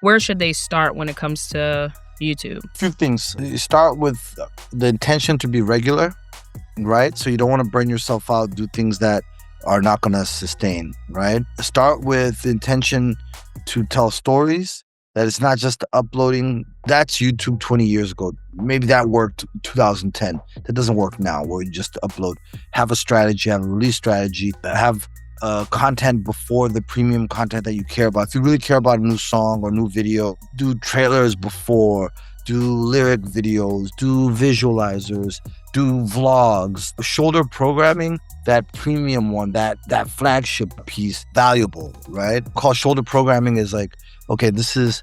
Where should they start when it comes to YouTube? A few things. You start with the intention to be regular, right? So you don't want to burn yourself out, do things that are not going to sustain, right? Start with the intention to tell stories, that it's not just uploading. That's YouTube 20 years ago. Maybe that worked 2010. That doesn't work now, where you just upload. Have a strategy, have a release strategy, have content before the premium content that you care about. If you really care about a new song or new video, do trailers before, do lyric videos, do visualizers, do vlogs. Shoulder programming, that premium one, that flagship piece, valuable, right? Called shoulder programming is like, okay, this is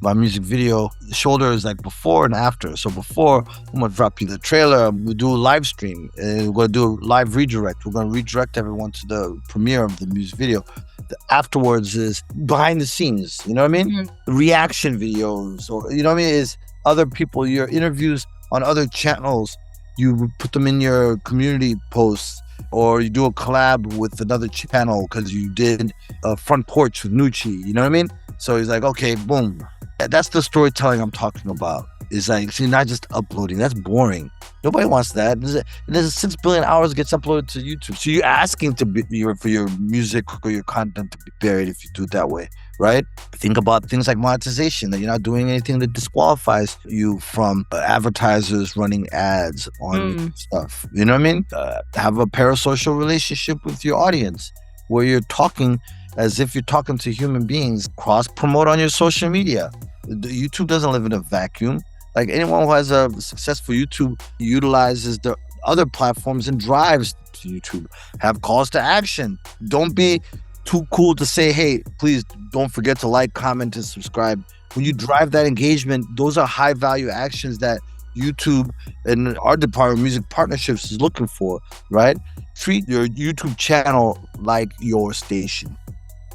my music video. The shoulder is like before and after. So before, I'm gonna drop you the trailer. We'll do a live stream. We're gonna do a live redirect. We're gonna redirect everyone to the premiere of the music video. The afterwards is behind the scenes. You know what I mean? Mm-hmm. Reaction videos, or you know what I mean? Is other people, your interviews on other channels. You put them in your community posts, or you do a collab with another channel because you did a front porch with Nucci. You know what I mean? So he's like, okay, boom. That's the storytelling I'm talking about. It's like, see, not just uploading. That's boring. Nobody wants that. There's 6 billion hours gets uploaded to YouTube. So you're asking for your music or your content to be buried if you do it that way, right? Think about things like monetization, that you're not doing anything that disqualifies you from advertisers running ads on stuff. You know what I mean? Have a parasocial relationship with your audience where you're talking as if you're talking to human beings. Cross-promote on your social media. YouTube doesn't live in a vacuum. Like, anyone who has a successful YouTube utilizes the other platforms and drives to YouTube. Have calls to action. Don't be too cool to say, hey, please don't forget to like, comment, and subscribe. When you drive that engagement, those are high value actions that YouTube and our department of music partnerships is looking for, right? Treat your YouTube channel like your station.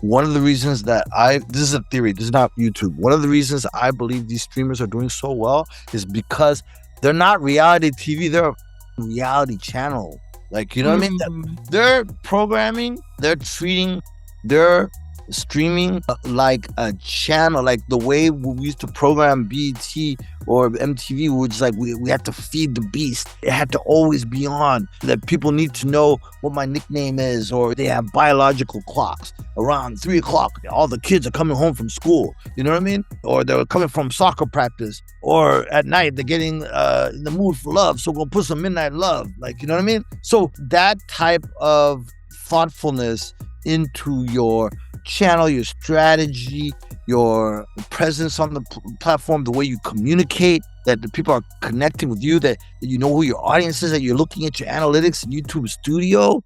One of the reasons that this is a theory, this is not YouTube. One of the reasons I believe these streamers are doing so well is because they're not reality TV, they're a reality channel. Like, you know what I mean? They're programming, they're treating their streaming like a channel, like the way we used to program BET or MTV, which is like we had to feed the beast. It had to always be on, that people need to know what my nickname is, or they have biological clocks. Around 3 o'clock, all the kids are coming home from school, you know what I mean? Or they're coming from soccer practice, or at night they're getting in the mood for love, so we'll put some midnight love, like, you know what I mean? So that type of thoughtfulness into your channel, your strategy, your presence on the platform, the way you communicate, that the people are connecting with you, that you know who your audience is, that you're looking at your analytics in YouTube Studio,